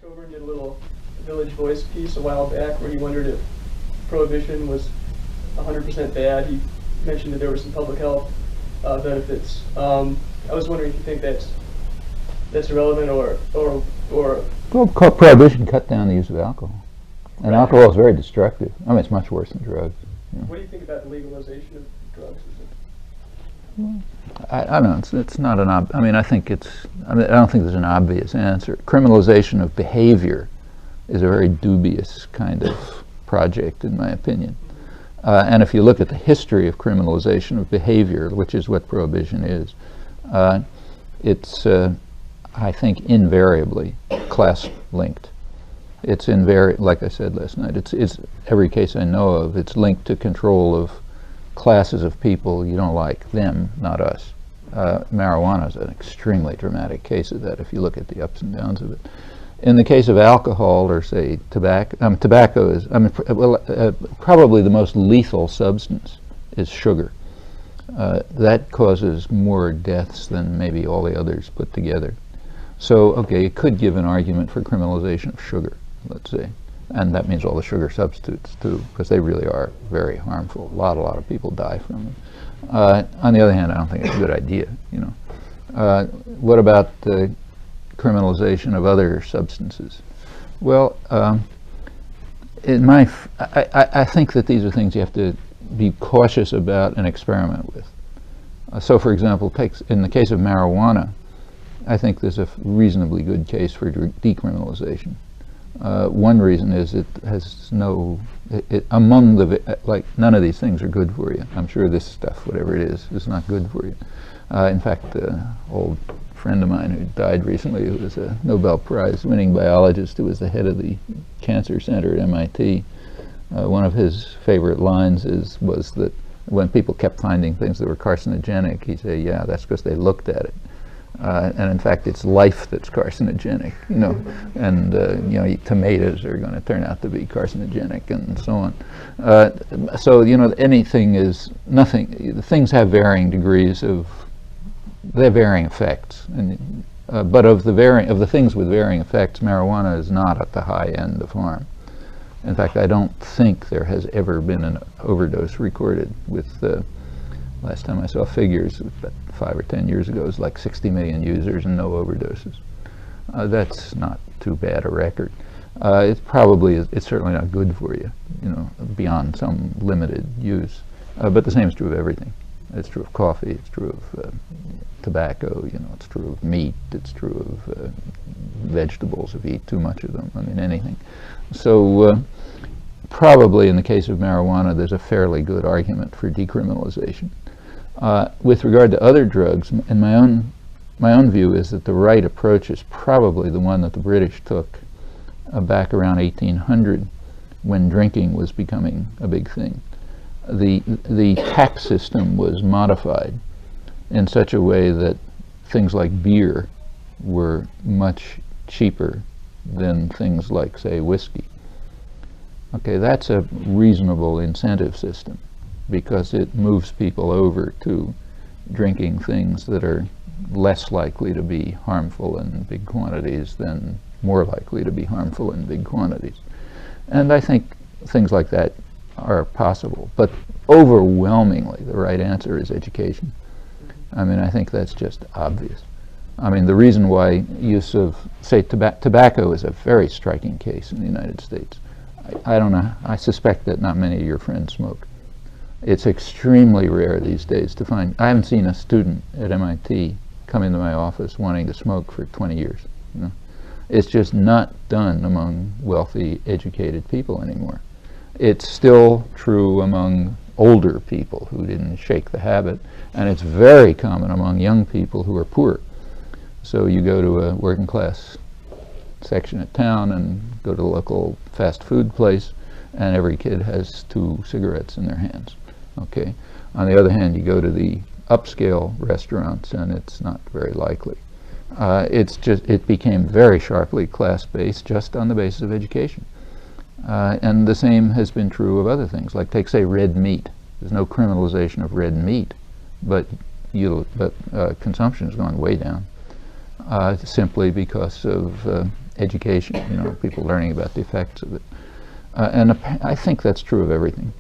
Coburn did a little Village Voice piece a while back where he wondered if prohibition was 100% bad. He mentioned that there were some public health benefits. I was wondering if you think that's irrelevant or Well, prohibition cut down the use of alcohol. And right. Alcohol is very destructive. I mean, it's much worse than drugs. You know. What do you think about the legalization of drugs? Well, I don't know. It's not an I mean, I don't think there's an obvious answer. Criminalization of behavior is a very dubious kind of project, in my opinion. And if you look at the history of criminalization of behavior, which is what prohibition is, it's, I think, invariably class-linked. It's like I said last night, it's every case I know of, it's linked to control of classes of people you don't like, them, not us. Marijuana is an extremely dramatic case of that if you look at the ups and downs of it. In the case of alcohol or say tobacco is, probably the most lethal substance is sugar. That causes more deaths than maybe all the others put together. So, okay, you could give an argument for criminalization of sugar, let's say. And that means all the sugar substitutes too, because they really are very harmful. A lot of people die from them. On the other hand, I don't think it's a good idea, you know. What about the criminalization of other substances? Well, I think that these are things you have to be cautious about and experiment with. So, for example, in the case of marijuana, I think there's a reasonably good case for decriminalization. One reason is it has among the, like, none of these things are good for you. I'm sure this stuff, whatever it is not good for you. In fact, an old friend of mine who died recently, who was a Nobel Prize winning biologist who was the head of the cancer center at MIT, one of his favorite lines was that when people kept finding things that were carcinogenic, he'd say, yeah, that's because they looked at it. And in fact, it's life that's carcinogenic, you know, and you know, tomatoes are going to turn out to be carcinogenic, and so on. So, you know, anything is nothing. Things have varying degrees of, they have varying effects, and but of the things with varying effects, marijuana is not at the high end of harm. In fact, I don't think there has ever been an overdose recorded with. Last time I saw figures, about 5 or 10 years ago, it was like 60 million users and no overdoses. That's not too bad a record. It's certainly not good for you, you know, beyond some limited use. But the same is true of everything. It's true of coffee, it's true of tobacco, you know, it's true of meat, it's true of vegetables if you eat too much of them, I mean, anything. So probably in the case of marijuana, there's a fairly good argument for decriminalization. With regard to other drugs, and my own view is that the right approach is probably the one that the British took back around 1800, when drinking was becoming a big thing. The tax system was modified in such a way that things like beer were much cheaper than things like, say, whiskey. Okay, that's a reasonable incentive system, because it moves people over to drinking things that are less likely to be harmful in big quantities than more likely to be harmful in big quantities. And I think things like that are possible. But overwhelmingly, the right answer is education. I mean, I think that's just obvious. I mean, the reason why use of, say, tobacco is a very striking case in the United States. I don't know, I suspect that not many of your friends smoke. It's extremely rare these days to find. I haven't seen a student at MIT come into my office wanting to smoke for 20 years. You know? It's just not done among wealthy, educated people anymore. It's still true among older people who didn't shake the habit, and it's very common among young people who are poor. So you go to a working class section of town and go to the local fast food place, and every kid has 2 cigarettes in their hands. Okay. On the other hand, you go to the upscale restaurants, and it's not very likely. It became very sharply class-based just on the basis of education. And the same has been true of other things, like take, say, red meat. There's no criminalization of red meat, but consumption has gone way down, simply because of education, people learning about the effects of it. And I think that's true of everything.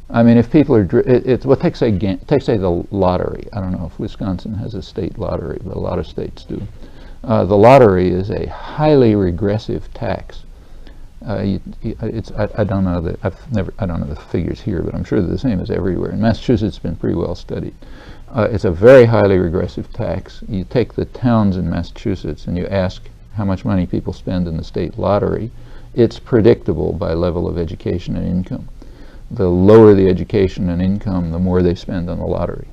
I mean, if people are, take say the lottery. I don't know if Wisconsin has a state lottery, but a lot of states do. The lottery is a highly regressive tax. I don't know the figures here, but I'm sure they're the same as everywhere. In Massachusetts, it's been pretty well studied. It's a very highly regressive tax. You take the towns in Massachusetts and you ask how much money people spend in the state lottery. It's predictable by level of education and income. The lower the education and income, the more they spend on the lottery.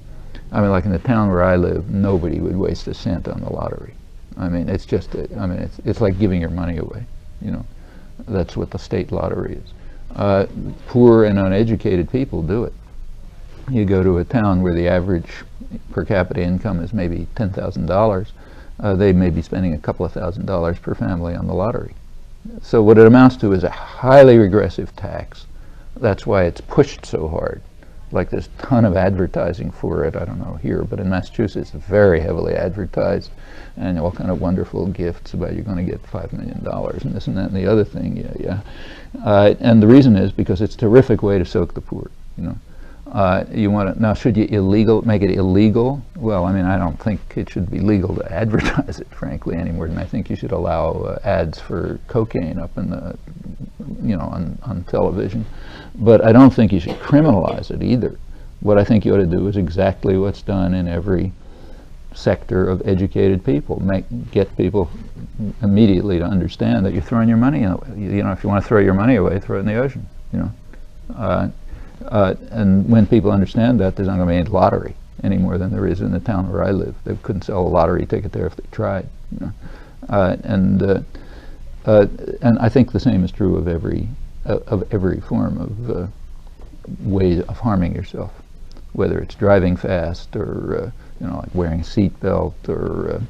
I mean, like in the town where I live, nobody would waste a cent on the lottery. I mean, it's just, it's like giving your money away, That's what the state lottery is. Poor and uneducated people do it. You go to a town where the average per capita income is maybe $10,000, they may be spending a couple of $1,000s per family on the lottery. So what it amounts to is a highly regressive tax. That's why it's pushed so hard. Like there's a ton of advertising for it, I don't know here, but in Massachusetts it's very heavily advertised, and all kind of wonderful gifts about you're going to get $5 million and this and that and the other thing, and the reason is because it's a terrific way to soak the poor, You want to, now should you make it illegal? Well, I mean, I don't think it should be legal to advertise it, frankly, any more than I think you should allow ads for cocaine up in the, on television. But I don't think you should criminalize it either. What I think you ought to do is exactly what's done in every sector of educated people. Get people immediately to understand that you're throwing your money away. If you want to throw your money away, throw it in the ocean, and when people understand that, there's not going to be any lottery any more than there is in the town where I live. They couldn't sell a lottery ticket there if they tried. And I think the same is true of every form of way of harming yourself, whether it's driving fast or like wearing a seat belt or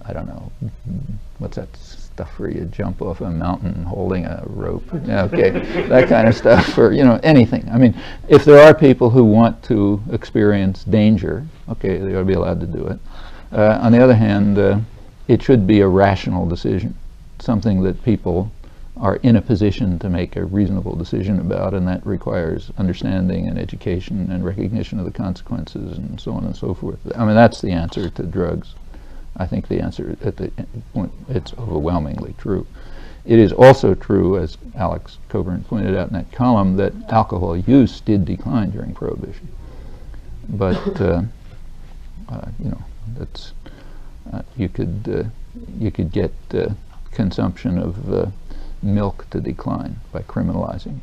I don't know, what's that stuff where you jump off a mountain holding a rope? Okay, that kind of stuff, or anything. I mean, if there are people who want to experience danger, okay, they ought to be allowed to do it. On the other hand, it should be a rational decision, something that people are in a position to make a reasonable decision about, and that requires understanding and education and recognition of the consequences and so on and so forth. I mean, that's the answer to drugs. I think the answer at the point, it's overwhelmingly true. It is also true, as Alex Coburn pointed out in that column, that alcohol use did decline during Prohibition. But that's you could get consumption of milk to decline by criminalizing.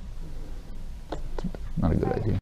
Not a good idea.